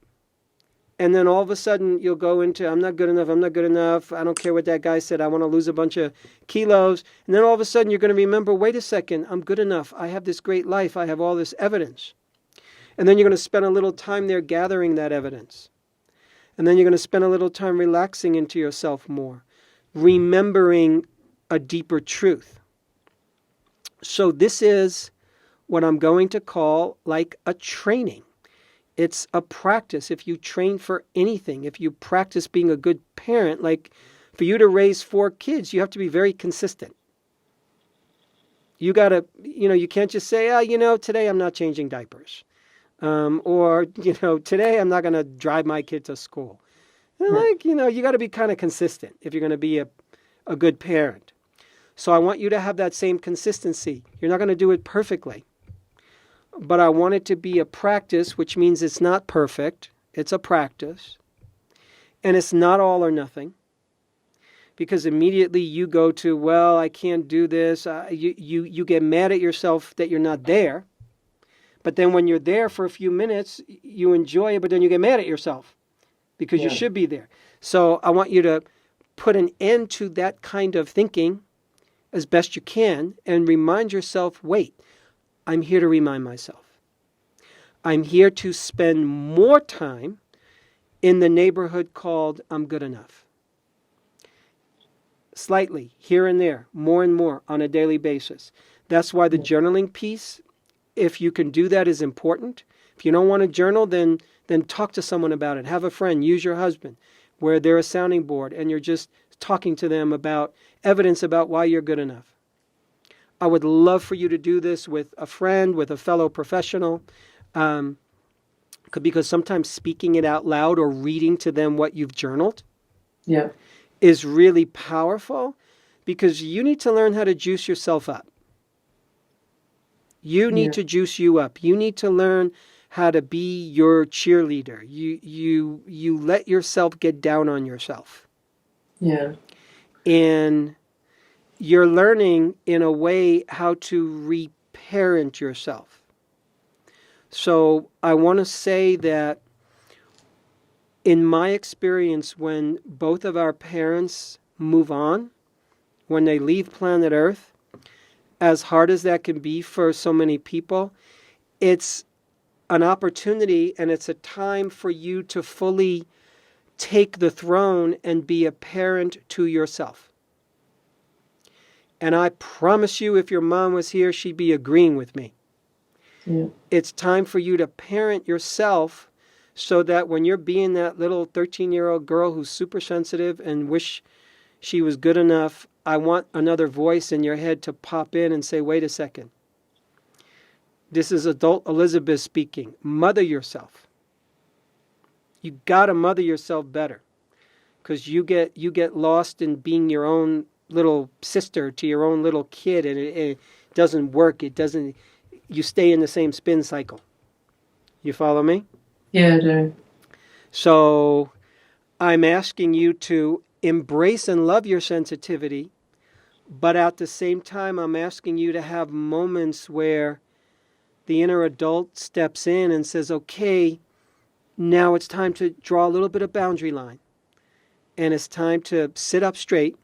And then all of a sudden you'll go into, I'm not good enough, I don't care what that guy said, I want to lose a bunch of kilos. And then all of a sudden you're going to remember, wait a second, I'm good enough, I have this great life, I have all this evidence. And then you're going to spend a little time there gathering that evidence. And then you're going to spend a little time relaxing into yourself more, remembering a deeper truth. So this is what I'm going to call like a training. It's a practice. If you train for anything, if you practice being a good parent, like for you to raise 4 kids, you have to be very consistent. You got to, you can't just say, today I'm not changing diapers. Or, today I'm not going to drive my kid to school. And you got to be kind of consistent if you're going to be a good parent. So I want you to have that same consistency. You're not going to do it perfectly. But I want it to be a practice, which means it's not perfect. It's a practice. And it's not all or nothing. Because immediately you go to, well, I can't do this. You get mad at yourself that you're not there. But then when you're there for a few minutes, you enjoy it, but then you get mad at yourself because you should be there. So I want you to put an end to that kind of thinking as best you can and remind yourself, wait, I'm here to remind myself. I'm here to spend more time in the neighborhood called I'm good enough. Slightly, here and there, more and more on a daily basis. That's why the journaling piece, if you can do that, is important. If you don't want to journal, then talk to someone about it. Have a friend, use your husband, where they're a sounding board and you're just talking to them about evidence about why you're good enough. I would love for you to do this with a friend, with a fellow professional, because sometimes speaking it out loud or reading to them what you've journaled is really powerful because you need to learn how to juice yourself up. You need to juice you up. You need to learn how to be your cheerleader. You let yourself get down on yourself. Yeah. And you're learning in a way how to reparent yourself. So I want to say that in my experience, when both of our parents move on, when they leave planet Earth, as hard as that can be for so many people, it's an opportunity and it's a time for you to fully take the throne and be a parent to yourself. And I promise you, if your mom was here, she'd be agreeing with me. Yeah. It's time for you to parent yourself so that when you're being that little 13-year-old girl who's super sensitive and wish she was good enough, I want another voice in your head to pop in and say, wait a second. This is adult Elizabeth speaking. Mother yourself. You got to mother yourself better, because you get lost in being your own little sister to your own little kid, and it doesn't work. You stay in the same spin cycle. You follow me? Yeah, I do. So I'm asking you to embrace and love your sensitivity, but at the same time, I'm asking you to have moments where the inner adult steps in and says, okay, now it's time to draw a little bit of boundary line. And it's time to sit up straight.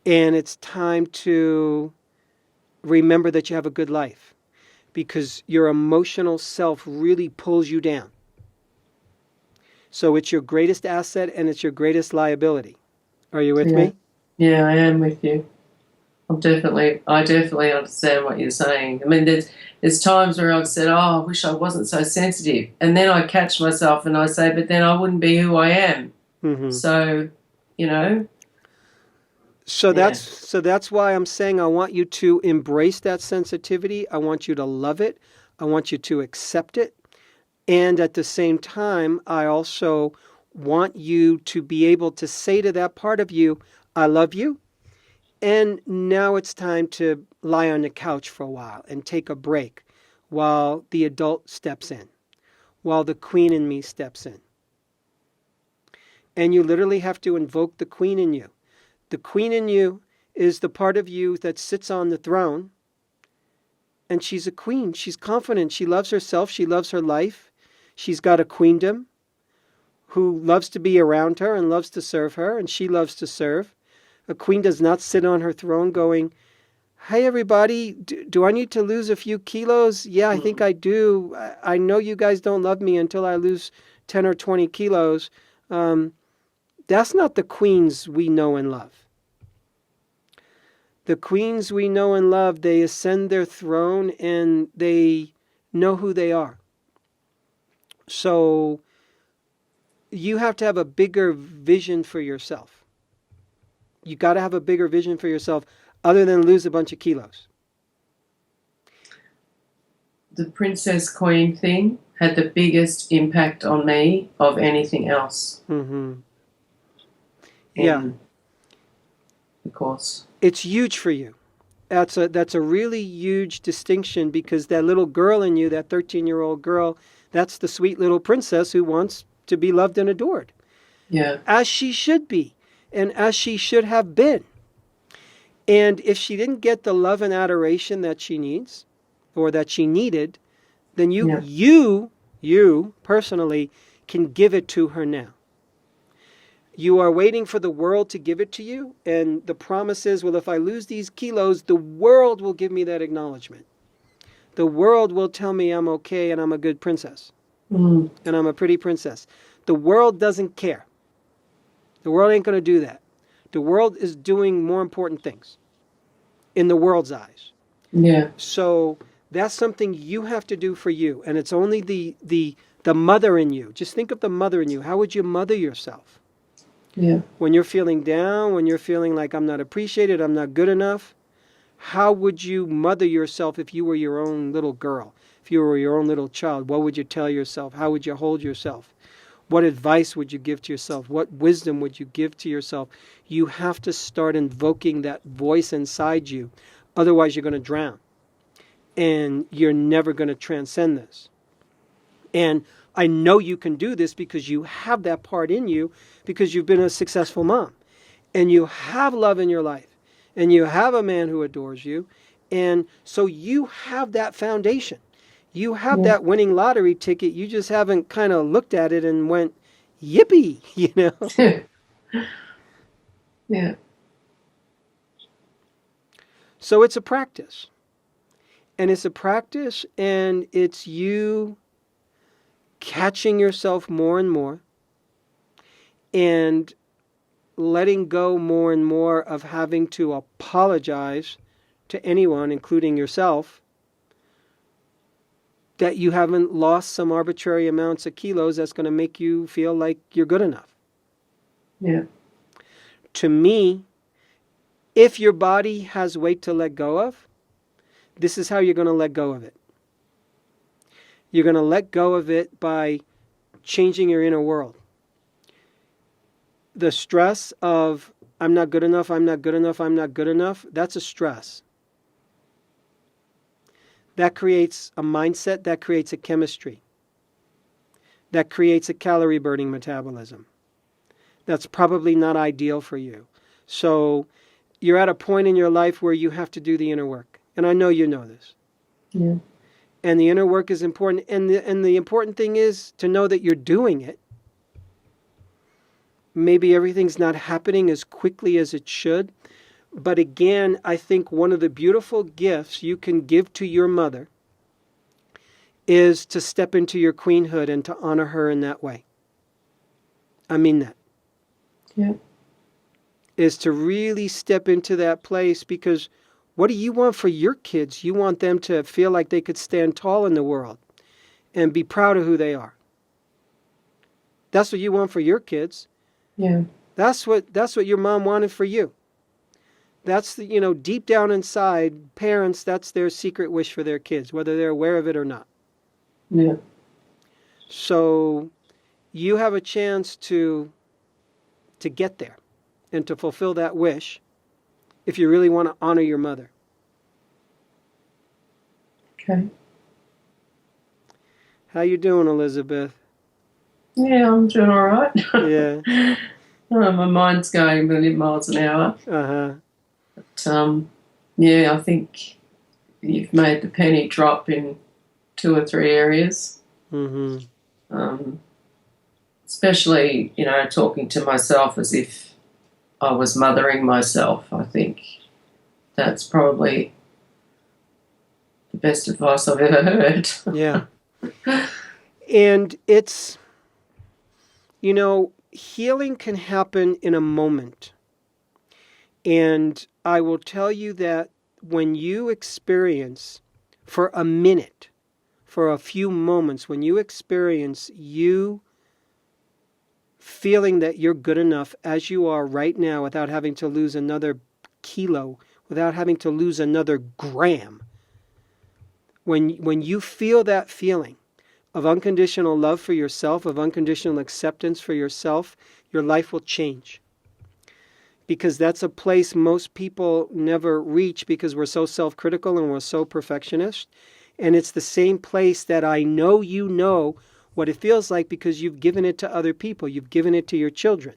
And it's time to remember that you have a good life, because your emotional self really pulls you down. So it's your greatest asset and it's your greatest liability. Are you with me? Yeah, I am with you. I definitely understand what you're saying. I mean, there's times where I've said, oh, I wish I wasn't so sensitive. And then I catch myself and I say, but then I wouldn't be who I am. Mm-hmm. So, you know. So that's why I'm saying I want you to embrace that sensitivity. I want you to love it. I want you to accept it. And at the same time, I also want you to be able to say to that part of you, I love you. And now it's time to lie on the couch for a while and take a break while the adult steps in, while the queen in me steps in. And you literally have to invoke the queen in you. The queen in you is the part of you that sits on the throne. And she's a queen. She's confident. She loves herself. She loves her life. She's got a queendom who loves to be around her and loves to serve her. And she loves to serve. A queen does not sit on her throne going, hey, everybody, do I need to lose a few kilos? Yeah, I think I do. I know you guys don't love me until I lose 10 or 20 kilos. That's not the queens we know and love. The queens we know and love, they ascend their throne and they know who they are. So you have to have a bigger vision for yourself. You got to have a bigger vision for yourself other than lose a bunch of kilos. The princess queen thing had the biggest impact on me of anything else. Mm-hmm. Yeah. Of course. It's huge for you. That's a really huge distinction, because that little girl in you, that 13-year-old girl, that's the sweet little princess who wants to be loved and adored. Yeah. As she should be. And as she should have been. And if she didn't get the love and adoration that she needs, or that she needed, then you personally can give it to her now. You are waiting for the world to give it to you, and the promise is, well, if I lose these kilos, the world will give me that acknowledgement. The world will tell me I'm okay and I'm a good princess. And I'm a pretty princess. The world doesn't care. The world ain't going to do that. The world is doing more important things in the world's eyes. Yeah. So that's something you have to do for you. And it's only the mother in you. Just think of the mother in you. How would you mother yourself? Yeah. When you're feeling down, when you're feeling like I'm not appreciated, I'm not good enough, how would you mother yourself if you were your own little girl? If you were your own little child, what would you tell yourself? How would you hold yourself? What advice would you give to yourself? What wisdom would you give to yourself? You have to start invoking that voice inside you. Otherwise, you're going to drown. And you're never going to transcend this. And I know you can do this because you have that part in you, because you've been a successful mom. And you have love in your life. And you have a man who adores you. And so you have that foundation. You have that winning lottery ticket. You just haven't kind of looked at it and went, yippee, you know? Yeah. So it's a practice. And it's a practice, and it's you catching yourself more and more and letting go more and more of having to apologize to anyone, including yourself, that you haven't lost some arbitrary amounts of kilos that's going to make you feel like you're good enough. Yeah. To me, if your body has weight to let go of, this is how you're going to let go of it. You're going to let go of it by changing your inner world. The stress of, I'm not good enough, I'm not good enough, I'm not good enough, that's a stress. That creates a mindset, that creates a chemistry. That creates a calorie burning metabolism. That's probably not ideal for you. So you're at a point in your life where you have to do the inner work. And I know you know this. Yeah. And the inner work is important. And the important thing is to know that you're doing it. Maybe everything's not happening as quickly as it should. But again, I think one of the beautiful gifts you can give to your mother is to step into your queenhood and to honor her in that way. I mean that. Yeah. Is to really step into that place, because what do you want for your kids? You want them to feel like they could stand tall in the world and be proud of who they are. That's what you want for your kids. Yeah. That's what your mom wanted for you. That's deep down inside, parents, that's their secret wish for their kids, whether they're aware of it or not. Yeah. So you have a chance to get there and to fulfill that wish if you really want to honor your mother. Okay. How you doing, Elizabeth? Yeah, I'm doing all right. Yeah. My mind's going a million miles an hour. Uh-huh. But, yeah, I think you've made the penny drop in 2 or 3 areas. Mm-hmm. Especially, talking to myself as if I was mothering myself. I think that's probably the best advice I've ever heard. Yeah. And it's, healing can happen in a moment. And I will tell you that when you experience for a minute, for a few moments, when you experience you feeling that you're good enough as you are right now without having to lose another kilo, without having to lose another gram, when you feel that feeling of unconditional love for yourself, of unconditional acceptance for yourself, your life will change. Because that's a place most people never reach because we're so self-critical and we're so perfectionist. And it's the same place that I know you know what it feels like because you've given it to other people. You've given it to your children.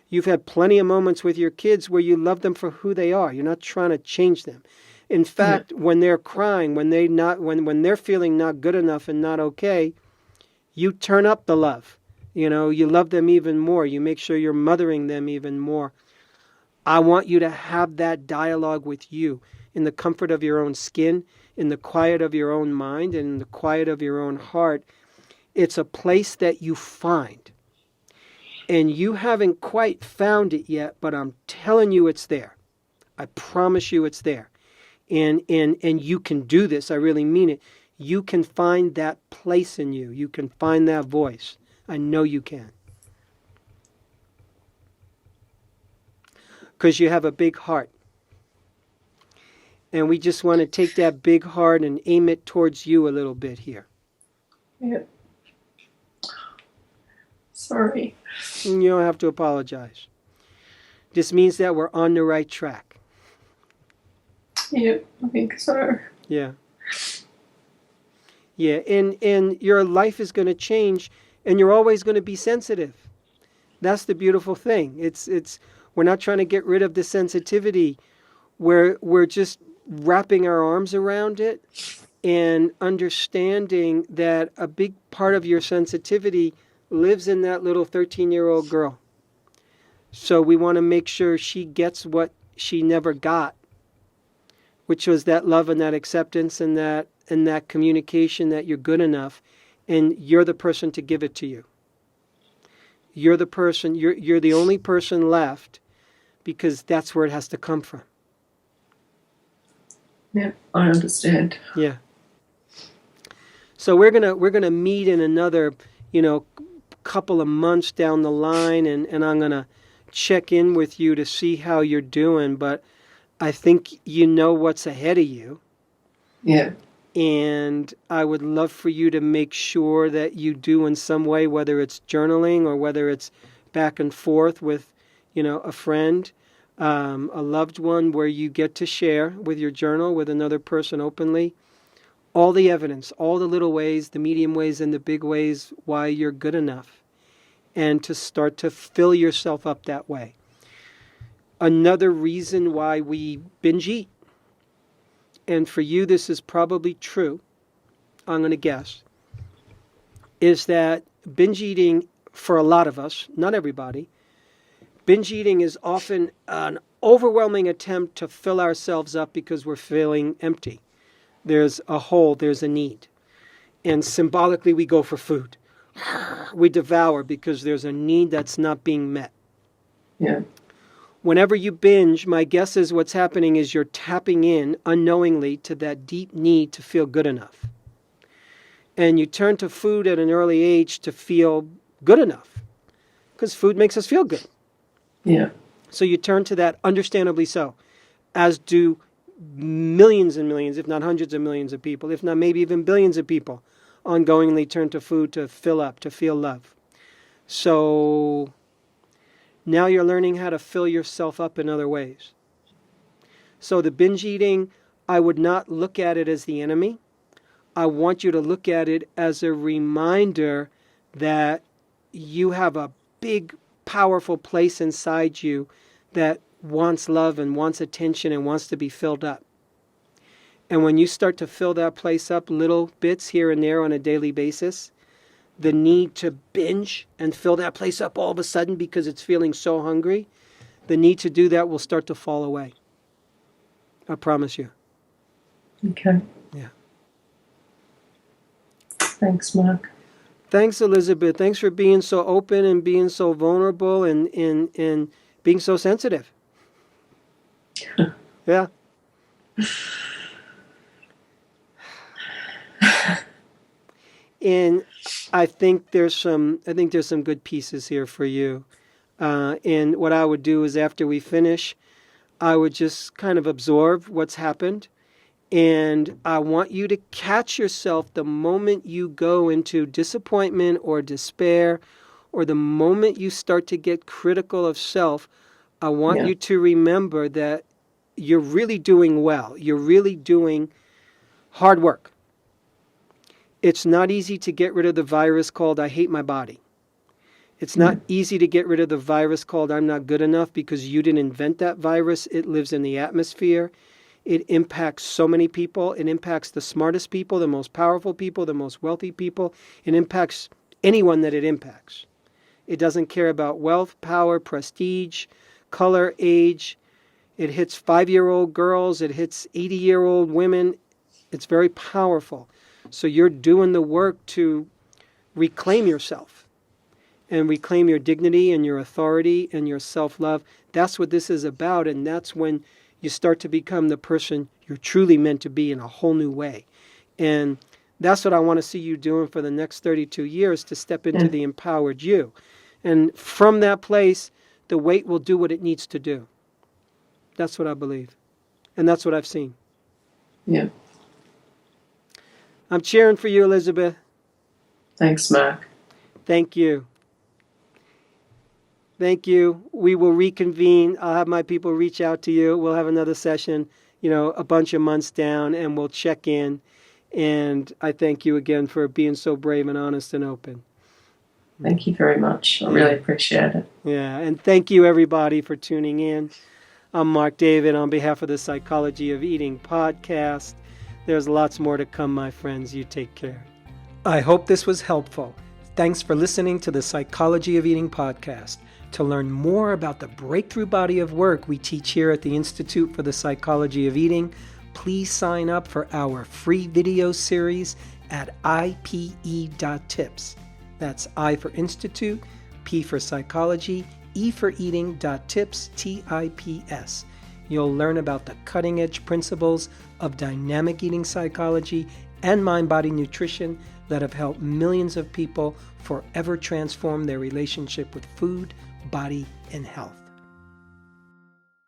You've had plenty of moments with your kids where you love them for who they are. You're not trying to change them. In fact, when they're crying, when they're feeling not good enough and not okay, you turn up the love. You love them even more. You make sure you're mothering them even more. I want you to have that dialogue with you in the comfort of your own skin, in the quiet of your own mind, and in the quiet of your own heart. It's a place that you find. And you haven't quite found it yet, but I'm telling you it's there. I promise you it's there. And you can do this. I really mean it. You can find that place in you. You can find that voice. I know you can. Because you have a big heart. And we just want to take that big heart and aim it towards you a little bit here. Yeah. Sorry. And you don't have to apologize. This means that we're on the right track. Yeah, I think so. Yeah. Yeah, and your life is going to change, and you're always going to be sensitive. That's the beautiful thing. It's we're not trying to get rid of the sensitivity. We're just wrapping our arms around it and understanding that a big part of your sensitivity lives in that little 13-year-old girl. So we want to make sure she gets what she never got, which was that love and that acceptance and that communication that you're good enough, and you're the person to give it to you. You're the person, you're the only person left, because that's where it has to come from. Yeah, I understand. Yeah. So we're gonna meet in another, couple of months down the line, and I'm gonna check in with you to see how you're doing. But I think you know what's ahead of you. Yeah. And I would love for you to make sure that you do in some way, whether it's journaling or whether it's back and forth with, a friend, a loved one, where you get to share with your journal with another person openly all the evidence, all the little ways, the medium ways, and the big ways why you're good enough, and to start to fill yourself up that way. Another reason why we binge eat, and for you this is probably true, I'm going to guess, is that binge eating, for a lot of us, not everybody, binge eating is often an overwhelming attempt to fill ourselves up because we're feeling empty. There's a hole, there's a need. And symbolically, we go for food. We devour because there's a need that's not being met. Yeah. Whenever you binge, my guess is what's happening is you're tapping in unknowingly to that deep need to feel good enough. And you turn to food at an early age to feel good enough, because food makes us feel good. Yeah. So you turn to that, understandably so, as do millions and millions, if not hundreds of millions of people, if not maybe even billions of people, ongoingly turn to food to fill up, to feel love. So now you're learning how to fill yourself up in other ways. So the binge eating, I would not look at it as the enemy. I want you to look at it as a reminder that you have a big, powerful place inside you that wants love and wants attention and wants to be filled up. And when you start to fill that place up, little bits here and there on a daily basis, the need to binge and fill that place up all of a sudden because it's feeling so hungry, the need to do that will start to fall away. I promise you. Okay. Yeah. Thanks, Marc. Thanks, Elizabeth. Thanks for being so open and being so vulnerable and being so sensitive. Yeah. And I think there's some good pieces here for you. And what I would do is after we finish, I would just kind of absorb what's happened. And I want you to catch yourself the moment you go into disappointment or despair, or the moment you start to get critical of self. I want you to remember that you're really doing well. You're really doing hard work. It's not easy to get rid of the virus called I hate my body. It's not easy to get rid of the virus called I'm not good enough, because you didn't invent that virus. It lives in the atmosphere. It impacts so many people. It impacts the smartest people, the most powerful people, the most wealthy people. It impacts anyone that it impacts. It doesn't care about wealth, power, prestige, color, age. It hits 5-year-old girls. It hits 80-year-old women. It's very powerful. So you're doing the work to reclaim yourself and reclaim your dignity and your authority and your self-love. That's what this is about. And that's when you start to become the person you're truly meant to be in a whole new way. And that's what I want to see you doing for the next 32 years, to step into the empowered you. And from that place, the weight will do what it needs to do. That's what I believe. And that's what I've seen. Yeah. I'm cheering for you, Elizabeth. Thanks, Marc. Thank you. Thank you. We will reconvene. I'll have my people reach out to you. We'll have another session, a bunch of months down, and we'll check in. And I thank you again for being so brave and honest and open. Thank you very much. I really appreciate it. Yeah, and thank you, everybody, for tuning in. I'm Marc David on behalf of the Psychology of Eating podcast. There's lots more to come, my friends. You take care. I hope this was helpful. Thanks for listening to the Psychology of Eating podcast. To learn more about the breakthrough body of work we teach here at the Institute for the Psychology of Eating, please sign up for our free video series at ipe.tips. That's I for Institute, P for Psychology, E for Eating.tips, TIPS. you'll learn about the cutting-edge principles of dynamic eating psychology and mind-body nutrition that have helped millions of people forever transform their relationship with food, body, and health.